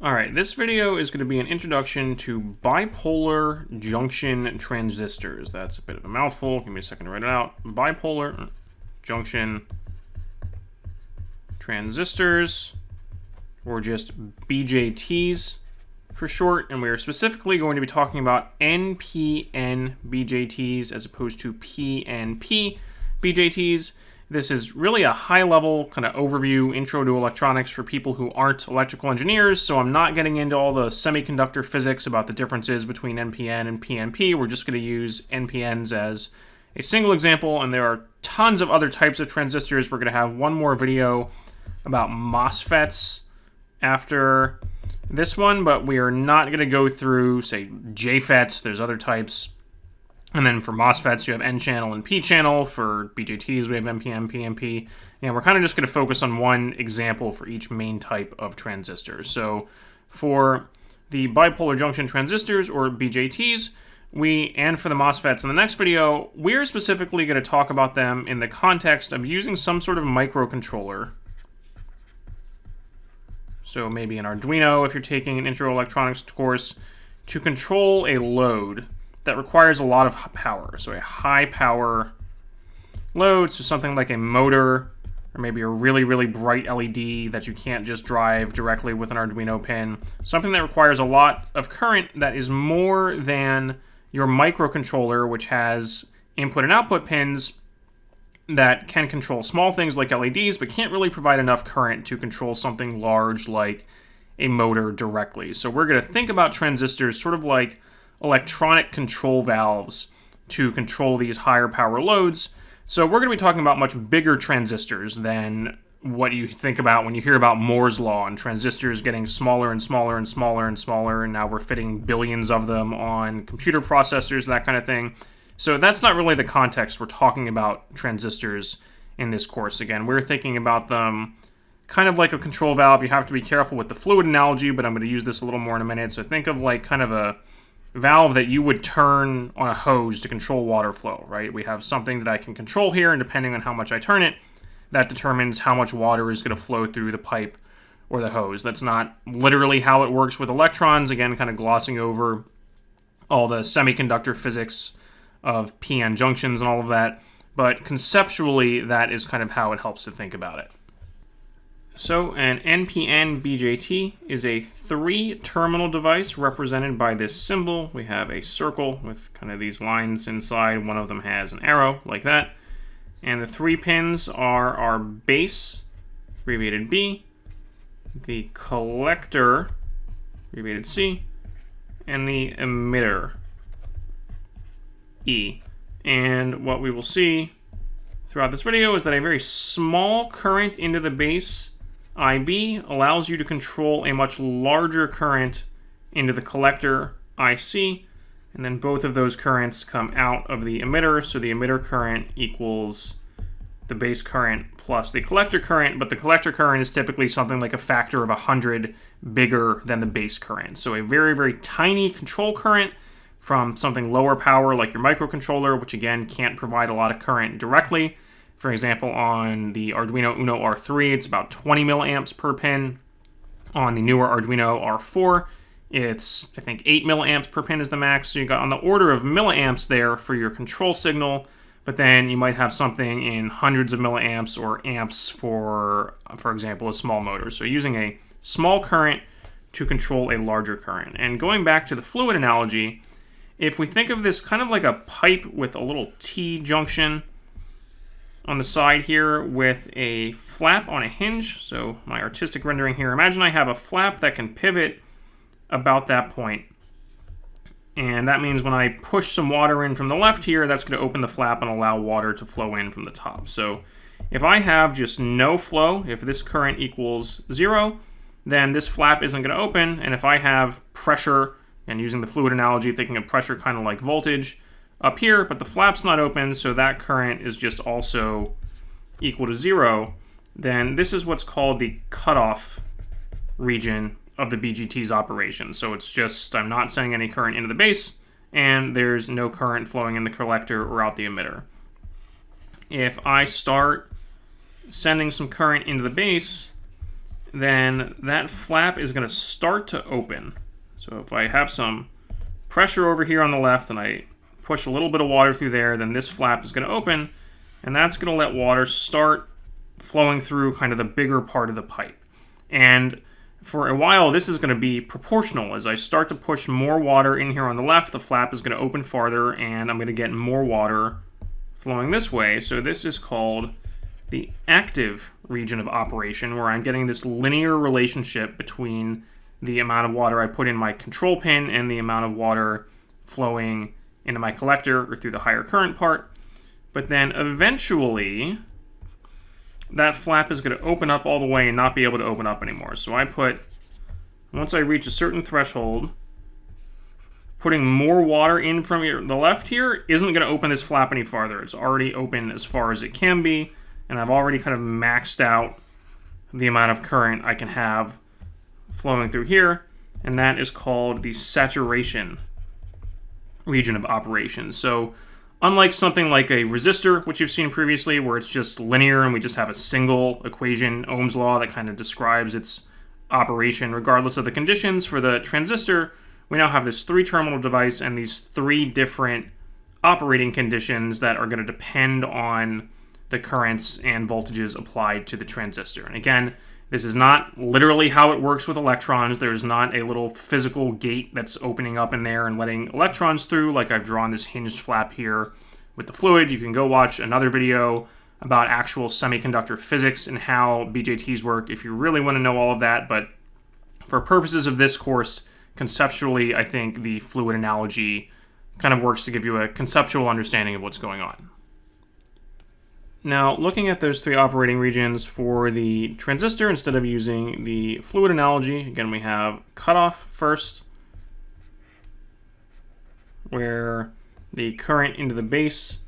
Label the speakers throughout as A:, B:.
A: Alright, this video is going to be an introduction to bipolar junction transistors. That's a bit of a mouthful. Give me a second to write it out. Bipolar junction transistors, or just BJTs for short. And we are specifically going to be talking about NPN BJTs as opposed to PNP BJTs. This is really a high-level kind of overview, intro to electronics for people who aren't electrical engineers, so I'm not getting into all the semiconductor physics about the differences between NPN and PNP. We're just going to use NPNs as a single example, and there are tons of other types of transistors. We're going to have one more video about MOSFETs after this one, but we are not going to go through, say, JFETs. There's other types. And then for MOSFETs, you have N-channel and P-channel. For BJTs, we have NPN, PNP. And we're kind of just going to focus on one example for each main type of transistor. So for the bipolar junction transistors, or BJTs, and for the MOSFETs in the next video, we're specifically going to talk about them in the context of using some sort of microcontroller. So maybe an Arduino, if you're taking an intro electronics course, to control a load that requires a lot of power. So a high power load, so something like a motor, or maybe a really, really bright LED that you can't just drive directly with an Arduino pin. Something that requires a lot of current that is more than your microcontroller, which has input and output pins that can control small things like LEDs, but can't really provide enough current to control something large like a motor directly. So we're going to think about transistors sort of like electronic control valves to control these higher power loads. So we're going to be talking about much bigger transistors than what you think about when you hear about Moore's law and transistors getting smaller and smaller and smaller and smaller, and now we're fitting billions of them on computer processors, that kind of thing. So that's not really the context we're talking about transistors in this course. Again, we're thinking about them kind of like a control valve. You have to be careful with the fluid analogy, but I'm going to use this a little more in a minute. So think of like kind of a valve that you would turn on a hose to control water flow, right? We have something that I can control here, and depending on how much I turn it, that determines how much water is going to flow through the pipe or the hose. That's not literally how it works with electrons. Again, kind of glossing over all the semiconductor physics of PN junctions and all of that. But conceptually, that is kind of how it helps to think about it. So an NPN BJT is a 3-terminal device represented by this symbol. We have a circle with kind of these lines inside. One of them has an arrow like that. And the 3 pins are our base, abbreviated B, the collector, abbreviated C, and the emitter, E. And what we will see throughout this video is that a very small current into the base, IB, allows you to control a much larger current into the collector, IC, and then both of those currents come out of the emitter, so the emitter current equals the base current plus the collector current, but the collector current is typically something like a factor of 100 bigger than the base current. So a very, very tiny control current from something lower power like your microcontroller, which again can't provide a lot of current directly. For example, on the Arduino Uno R3, it's about 20 milliamps per pin. On the newer Arduino R4, it's, I think, 8 milliamps per pin is the max. So you got on the order of milliamps there for your control signal, but then you might have something in hundreds of milliamps or amps for example, a small motor. So using a small current to control a larger current. And going back to the fluid analogy, if we think of this kind of like a pipe with a little T junction on the side here with a flap on a hinge, so my artistic rendering here, imagine I have a flap that can pivot about that point. And that means when I push some water in from the left here, that's going to open the flap and allow water to flow in from the top. So if I have just no flow, if this current equals 0, then this flap isn't going to open. And if I have pressure, and using the fluid analogy, thinking of pressure kind of like voltage, up here, but the flap's not open, so that current is just also equal to 0, then this is what's called the cutoff region of the BJT's operation. So it's just, I'm not sending any current into the base, and there's no current flowing in the collector or out the emitter. If I start sending some current into the base, then that flap is going to start to open. So if I have some pressure over here on the left and I push a little bit of water through there, then this flap is going to open, and that's going to let water start flowing through kind of the bigger part of the pipe. And for a while, this is going to be proportional. As I start to push more water in here on the left, the flap is going to open farther, and I'm going to get more water flowing this way. So this is called the active region of operation, where I'm getting this linear relationship between the amount of water I put in my control pin and the amount of water flowing into my collector or through the higher current part. But then eventually, that flap is going to open up all the way and not be able to open up anymore. So I put, once I reach a certain threshold, putting more water in from the left here isn't going to open this flap any farther. It's already open as far as it can be, and I've already kind of maxed out the amount of current I can have flowing through here, and that is called the saturation region of operation. So unlike something like a resistor, which you've seen previously, where it's just linear and we just have a single equation, Ohm's law, that kind of describes its operation regardless of the conditions, for the transistor, we now have this 3-terminal device and these 3 different operating conditions that are going to depend on the currents and voltages applied to the transistor. And again, this is not literally how it works with electrons. There's not a little physical gate that's opening up in there and letting electrons through, like I've drawn this hinged flap here with the fluid. You can go watch another video about actual semiconductor physics and how BJTs work if you really want to know all of that. But for purposes of this course, conceptually, I think the fluid analogy kind of works to give you a conceptual understanding of what's going on. Now, looking at those 3 operating regions for the transistor, instead of using the fluid analogy, again, we have cutoff first, where the current into the base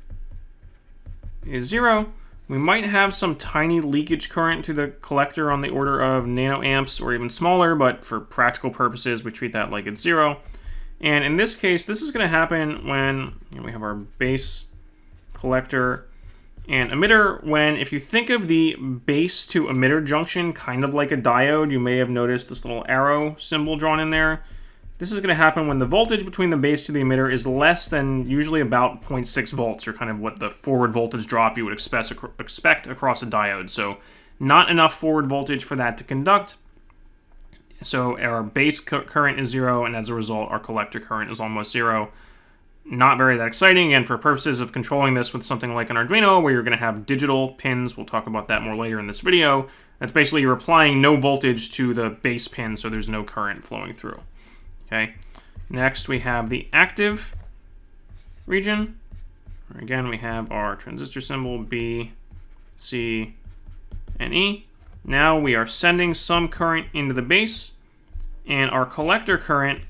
A: is 0. We might have some tiny leakage current to the collector on the order of nanoamps or even smaller, but for practical purposes, we treat that like it's 0. And in this case, this is going to happen when we have our base, collector, and emitter. When, if you think of the base to emitter junction kind of like a diode, you may have noticed this little arrow symbol drawn in there. This is going to happen when the voltage between the base to the emitter is less than usually about 0.6 volts, or kind of what the forward voltage drop you would expect across a diode. So not enough forward voltage for that to conduct. So our base current is 0, and as a result, our collector current is almost 0. Not very that exciting, and for purposes of controlling this with something like an Arduino, where you're going to have digital pins, we'll talk about that more later in this video, that's basically you're applying no voltage to the base pin, so there's no current flowing through. Okay. Next, we have the active region. Again, we have our transistor symbol, B, C, and E. Now we are sending some current into the base, and our collector current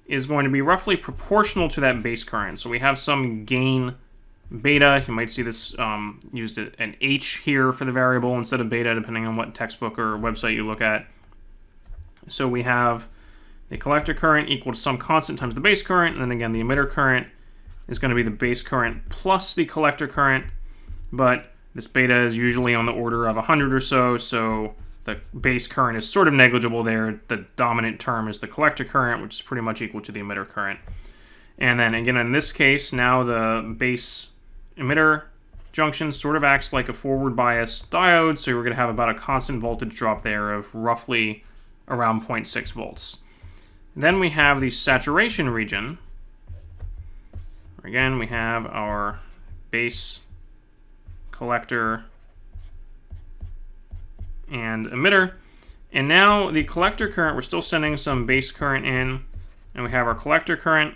A: is going to be roughly proportional to that base current. So we have some gain beta. You might see this used an H here for the variable instead of beta, depending on what textbook or website you look at. So we have the collector current equal to some constant times the base current, and then again the emitter current is going to be the base current plus the collector current, but this beta is usually on the order of 100 or so, so the base current is sort of negligible there. The dominant term is the collector current, which is pretty much equal to the emitter current. And then again, in this case, now the base emitter junction sort of acts like a forward bias diode, so we're going to have about a constant voltage drop there of roughly around 0.6 volts. Then we have the saturation region. Again, we have our base, collector, and emitter. And now the collector current, we're still sending some base current in, and we have our collector current.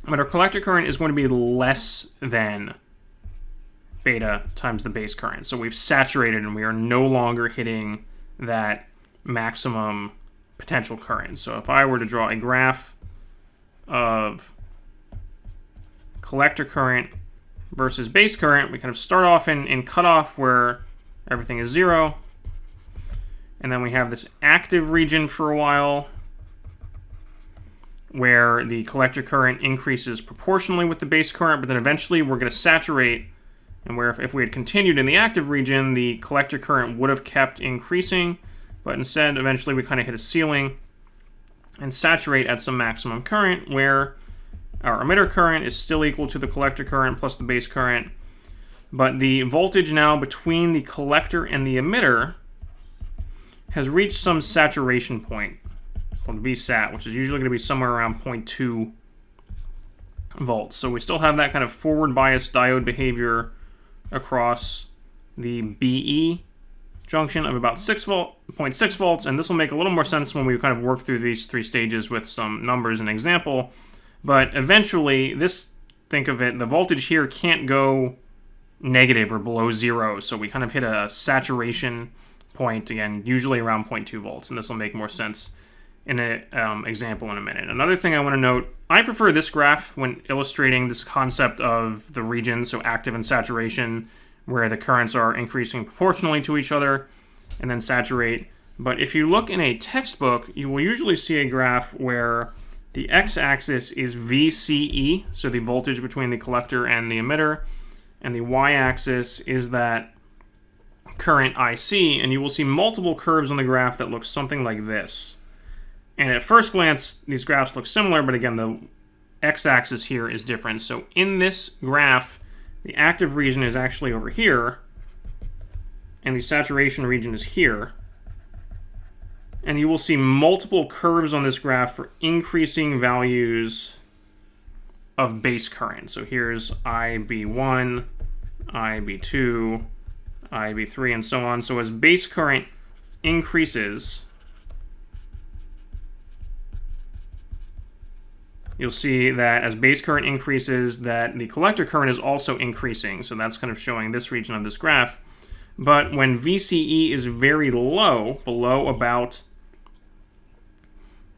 A: But our collector current is going to be less than beta times the base current. So we've saturated and we are no longer hitting that maximum potential current. So if I were to draw a graph of collector current versus base current, we kind of start off in cutoff where everything is 0. And then we have this active region for a while where the collector current increases proportionally with the base current, but then eventually we're going to saturate, and where if we had continued in the active region, the collector current would have kept increasing But instead, eventually we kind of hit a ceiling and saturate at some maximum current where our emitter current is still equal to the collector current plus the base current. But the voltage now between the collector and the emitter has reached some saturation point called Vsat, which is usually going to be somewhere around 0.2 volts. So we still have that kind of forward bias diode behavior across the BE junction of about 0.6 volts, and this will make a little more sense when we kind of work through these three stages with some numbers and example. But eventually, think of it, the voltage here can't go negative or below 0, so we kind of hit a saturation point, again, usually around 0.2 volts, and this will make more sense in an example in a minute. Another thing I want to note, I prefer this graph when illustrating this concept of the region, so active and saturation, where the currents are increasing proportionally to each other, and then saturate. But if you look in a textbook, you will usually see a graph where the x-axis is VCE, so the voltage between the collector and the emitter, and the y-axis is that current IC, and you will see multiple curves on the graph that look something like this. And at first glance, these graphs look similar, but again, the x-axis here is different. So in this graph, the active region is actually over here, and the saturation region is here. And you will see multiple curves on this graph for increasing values of base current. So here's IB1, IB2, IB3, and so on. So as base current increases, you'll see that as base current increases, that the collector current is also increasing. So that's kind of showing this region of this graph. But when VCE is very low, below about,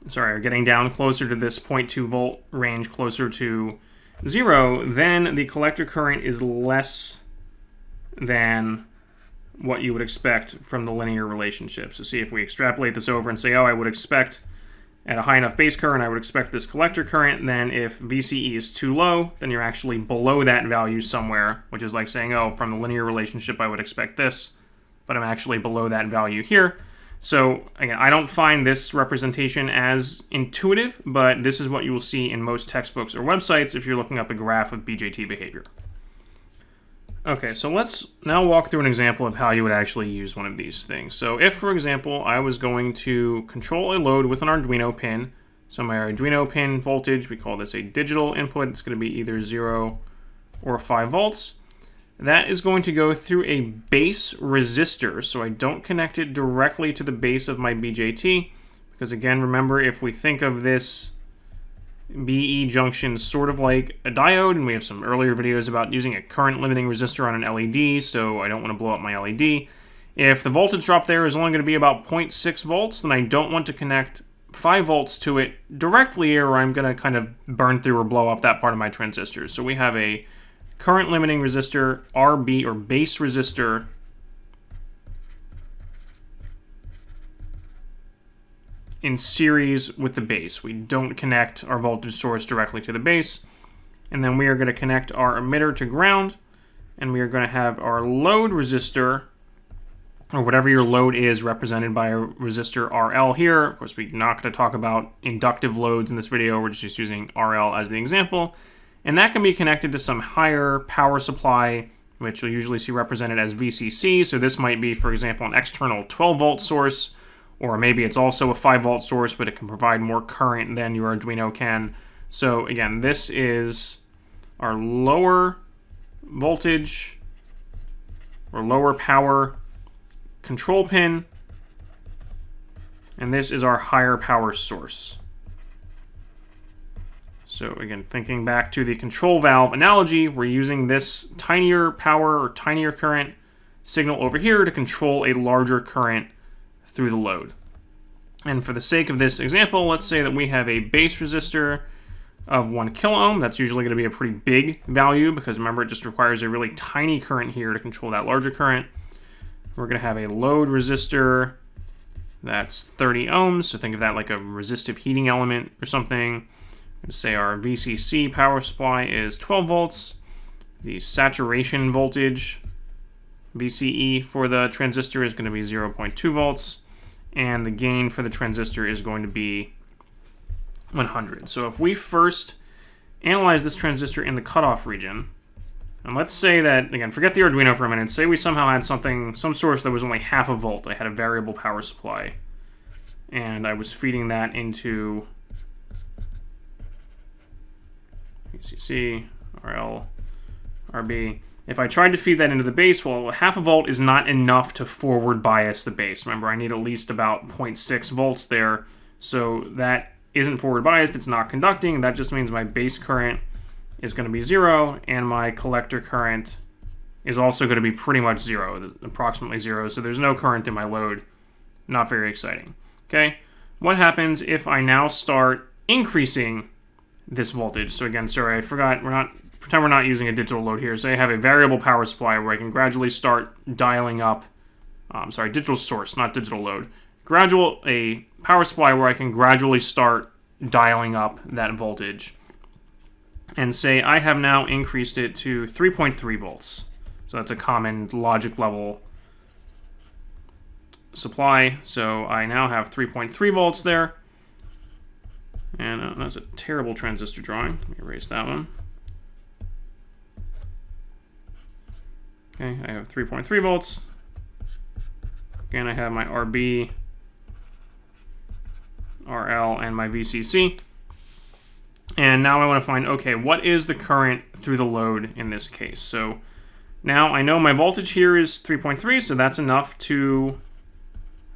A: sorry, getting down closer to this 0.2 volt range, closer to 0, then the collector current is less than what you would expect from the linear relationship. So see, if we extrapolate this over and say, oh, I would expect at a high enough base current, I would expect this collector current, then if VCE is too low, then you're actually below that value somewhere, which is like saying, oh, from the linear relationship, I would expect this, but I'm actually below that value here. So again, I don't find this representation as intuitive, but this is what you will see in most textbooks or websites if you're looking up a graph of BJT behavior. Okay, so let's now walk through an example of how you would actually use one of these things. So if, for example, I was going to control a load with an Arduino pin, so my Arduino pin voltage, we call this a digital input, it's going to be either 0 or 5 volts. That is going to go through a base resistor, so I don't connect it directly to the base of my BJT, because again, remember, if we think of this BE junction sort of like a diode, and we have some earlier videos about using a current limiting resistor on an LED, so I don't want to blow up my LED. If the voltage drop there is only going to be about 0.6 volts, then I don't want to connect 5 volts to it directly, or I'm going to kind of burn through or blow up that part of my transistors. So we have a current limiting resistor, RB, or base resistor, in series with the base. We don't connect our voltage source directly to the base. And then we are going to connect our emitter to ground, and we are going to have our load resistor, or whatever your load is, represented by a resistor RL here. Of course, we're not going to talk about inductive loads in this video. We're just using RL as the example. And that can be connected to some higher power supply, which you'll usually see represented as VCC. So this might be, for example, an external 12-volt source, or maybe it's also a 5-volt source, but it can provide more current than your Arduino can. So again, this is our lower voltage or lower power control pin, and this is our higher power source. So again, thinking back to the control valve analogy, we're using this tinier power or tinier current signal over here to control a larger current through the load. And for the sake of this example, let's say that we have a base resistor of 1 kilo ohm. That's usually going to be a pretty big value, because remember, it just requires a really tiny current here to control that larger current. We're going to have a load resistor that's 30 ohms, so think of that like a resistive heating element or something. Let's say our VCC power supply is 12 volts. The saturation voltage, VCE, for the transistor is going to be 0.2 volts. and the gain for the transistor is going to be 100. So if we first analyze this transistor in the cutoff region, and let's say that, again, forget the Arduino for a minute, say we somehow had some source that was only half a volt. I had a variable power supply, and I was feeding that into VCC, RL, RB. If I tried to feed that into the base, well, half a volt is not enough to forward bias the base. Remember, I need at least about 0.6 volts there, so that isn't forward biased, it's not conducting. That just means my base current is going to be 0, and my collector current is also going to be pretty much 0, approximately 0, so there's no current in my load. Not very exciting. Okay, what happens if I now start increasing this voltage? So again, sorry, I forgot, pretend we're not using a digital load here. Say I have a variable power supply where I can gradually start dialing up, digital source, not digital load. A power supply where I can gradually start dialing up that voltage. And say I have now increased it to 3.3 volts. So that's a common logic level supply. So I now have 3.3 volts there. And that's a terrible transistor drawing. Let me erase that one. Okay, I have 3.3 volts. Again, I have my RB, RL, and my VCC. And now I want to find, okay, what is the current through the load in this case? So now I know my voltage here is 3.3, so that's enough to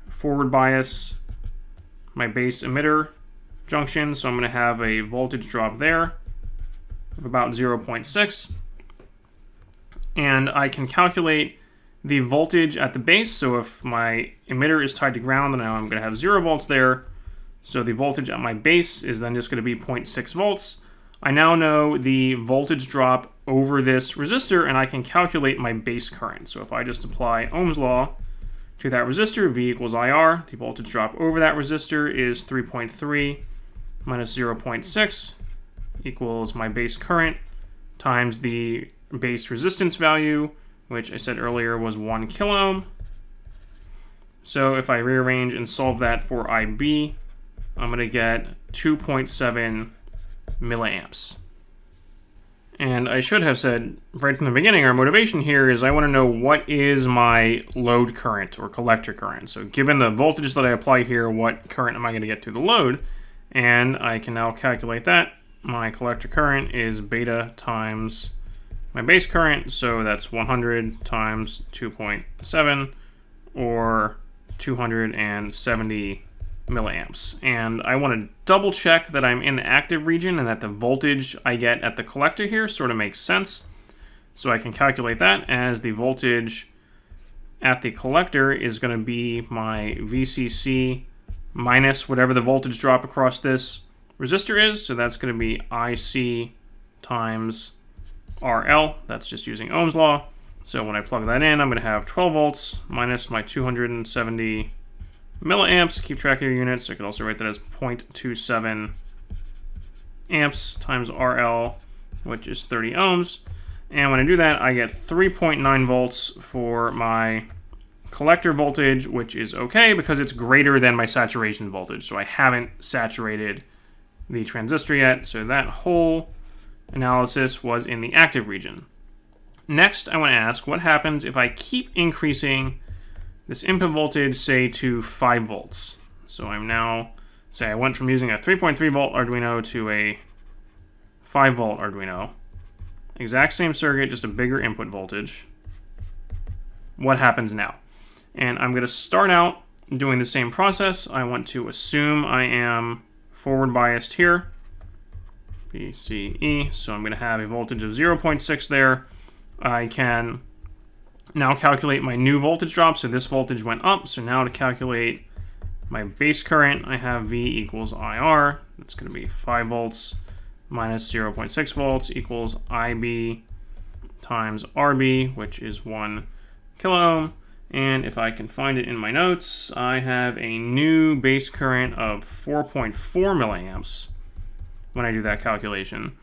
A: forward bias my base emitter junction. So I'm going to have a voltage drop there of about 0.6. And I can calculate the voltage at the base. So if my emitter is tied to ground, then now I'm going to have 0 volts there. So the voltage at my base is then just going to be 0.6 volts. I now know the voltage drop over this resistor, and I can calculate my base current. So if I just apply Ohm's law to that resistor, V equals IR, the voltage drop over that resistor is 3.3 minus 0.6 equals my base current times the base resistance value, which I said earlier was 1 kilo ohm. So if I rearrange and solve that for IB, I'm going to get 2.7 milliamps. And I should have said right from the beginning, our motivation here is I want to know what is my load current or collector current. So given the voltage that I apply here, what current am I going to get through the load? And I can now calculate that. My collector current is beta times my base current, so that's 100 times 2.7, or 270 milliamps. And I want to double check that I'm in the active region and that the voltage I get at the collector here sort of makes sense. So I can calculate that as the voltage at the collector is going to be my VCC minus whatever the voltage drop across this resistor is. So that's going to be IC times RL. That's just using Ohm's law. So when I plug that in, I'm going to have 12 volts minus my 270 milliamps. Keep track of your units. I could also write that as 0.27 amps times RL, which is 30 ohms. And when I do that, I get 3.9 volts for my collector voltage, which is okay because it's greater than my saturation voltage. So I haven't saturated the transistor yet. So that whole analysis was in the active region. Next, I want to ask what happens if I keep increasing this input voltage, say, to 5 volts. So I'm now, say I went from using a 3.3 volt Arduino to a 5 volt Arduino. Exact same circuit, just a bigger input voltage. What happens now? And I'm going to start out doing the same process. I want to assume I am forward biased here. BCE. So I'm going to have a voltage of 0.6 there. I can now calculate my new voltage drop. So this voltage went up. So now to calculate my base current, I have V equals IR. That's going to be 5 volts minus 0.6 volts equals IB times RB, which is 1 kilo ohm. And if I can find it in my notes, I have a new base current of 4.4 milliamps when I do that calculation.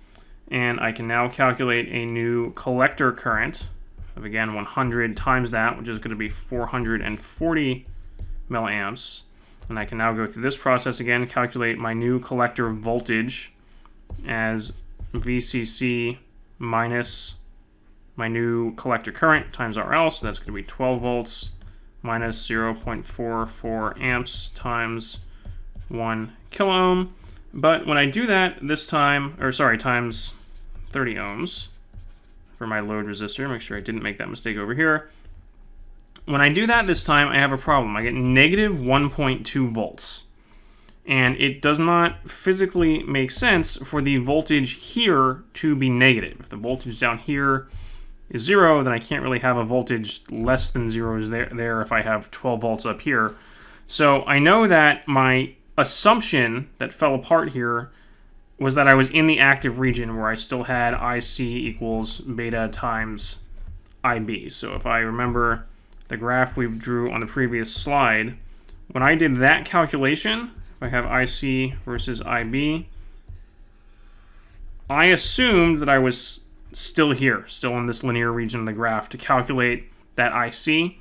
A: And I can now calculate a new collector current of, again, 100 times that, which is going to be 440 milliamps. And I can now go through this process again, calculate my new collector voltage as VCC minus my new collector current times RL, so that's going to be 12 volts minus 0.44 amps times 1 kilo ohm. But when I do that this time, or sorry, times 30 ohms for my load resistor, make sure I didn't make that mistake over here. When I do that this time, I have a problem. I get negative 1.2 volts. And it does not physically make sense for the voltage here to be negative. If the voltage down here is 0, then I can't really have a voltage less than 0 there if I have 12 volts up here. So I know that my assumption that fell apart here was that I was in the active region where I still had IC equals beta times IB. So if I remember the graph we drew on the previous slide, when I did that calculation, if I have IC versus IB, I assumed that I was still here, still in this linear region of the graph to calculate that IC.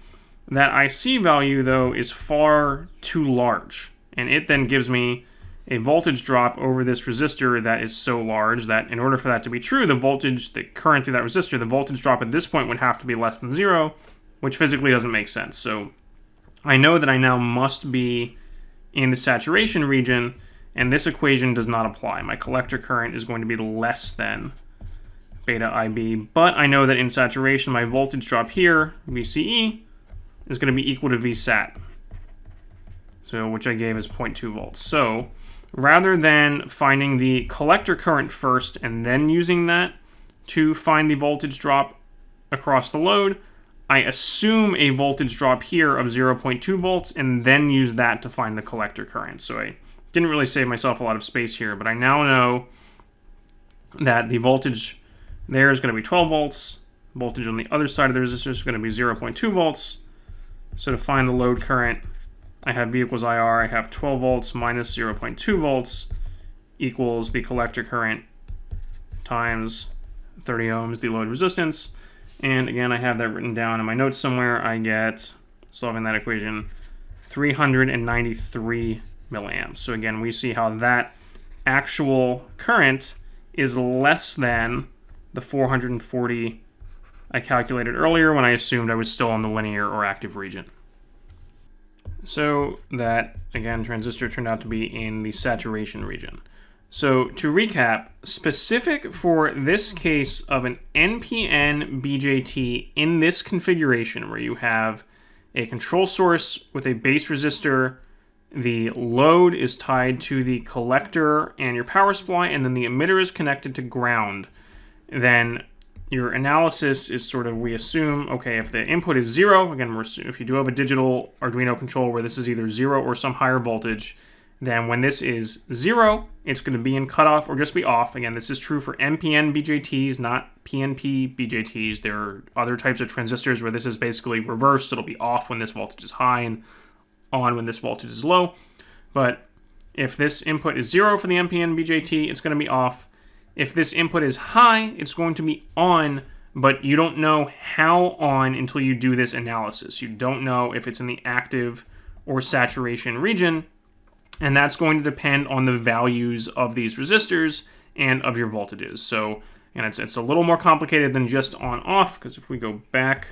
A: That IC value, though, is far too large, and it then gives me a voltage drop over this resistor that is so large that in order for that to be true, the voltage, the current through that resistor, the voltage drop at this point would have to be less than 0, which physically doesn't make sense. So I know that I now must be in the saturation region, and this equation does not apply. My collector current is going to be less than beta IB, but I know that in saturation, my voltage drop here, VCE, is going to be equal to VSAT, so which I gave as 0.2 volts. So rather than finding the collector current first and then using that to find the voltage drop across the load, I assume a voltage drop here of 0.2 volts and then use that to find the collector current. So I didn't really save myself a lot of space here, but I now know that the voltage there is going to be 12 volts. Voltage on the other side of the resistor is going to be 0.2 volts. So to find the load current, I have V equals IR. I have 12 volts minus 0.2 volts equals the collector current times 30 ohms, the load resistance. And again, I have that written down in my notes somewhere. I get, solving that equation, 393 milliamps. So again, we see how that actual current is less than the 440 I calculated earlier when I assumed I was still in the linear or active region. So that, again, transistor turned out to be in the saturation region. So to recap, specific for this case of an NPN BJT in this configuration where you have a control source with a base resistor, the load is tied to the collector and your power supply, and then the emitter is connected to ground, then your analysis is sort of, we assume, okay, if the input is 0, again, if you do have a digital Arduino control where this is either 0 or some higher voltage, then when this is 0, it's going to be in cutoff or just be off. Again, this is true for NPN BJTs, not PNP BJTs. There are other types of transistors where this is basically reversed. It'll be off when this voltage is high and on when this voltage is low. But if this input is 0 for the NPN BJT, it's going to be off. If this input is high, it's going to be on, but you don't know how on until you do this analysis. You don't know if it's in the active or saturation region, and that's going to depend on the values of these resistors and of your voltages. So, and it's a little more complicated than just on-off, because if we go back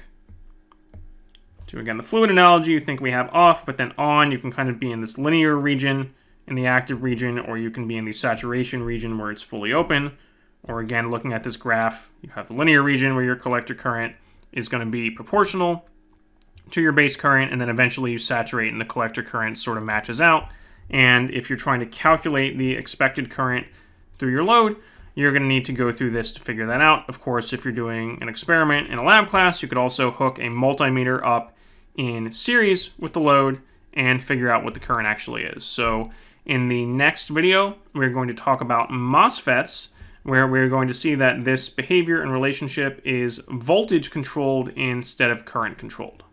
A: to, again, the fluid analogy, you think we have off, but then on, you can kind of be in this linear region, in the active region, or you can be in the saturation region where it's fully open. Or again, looking at this graph, you have the linear region where your collector current is going to be proportional to your base current, and then eventually you saturate and the collector current sort of matches out. And if you're trying to calculate the expected current through your load, you're going to need to go through this to figure that out. Of course, if you're doing an experiment in a lab class, you could also hook a multimeter up in series with the load and figure out what the current actually is. So in the next video, we're going to talk about MOSFETs, where we're going to see that this behavior and relationship is voltage controlled instead of current controlled.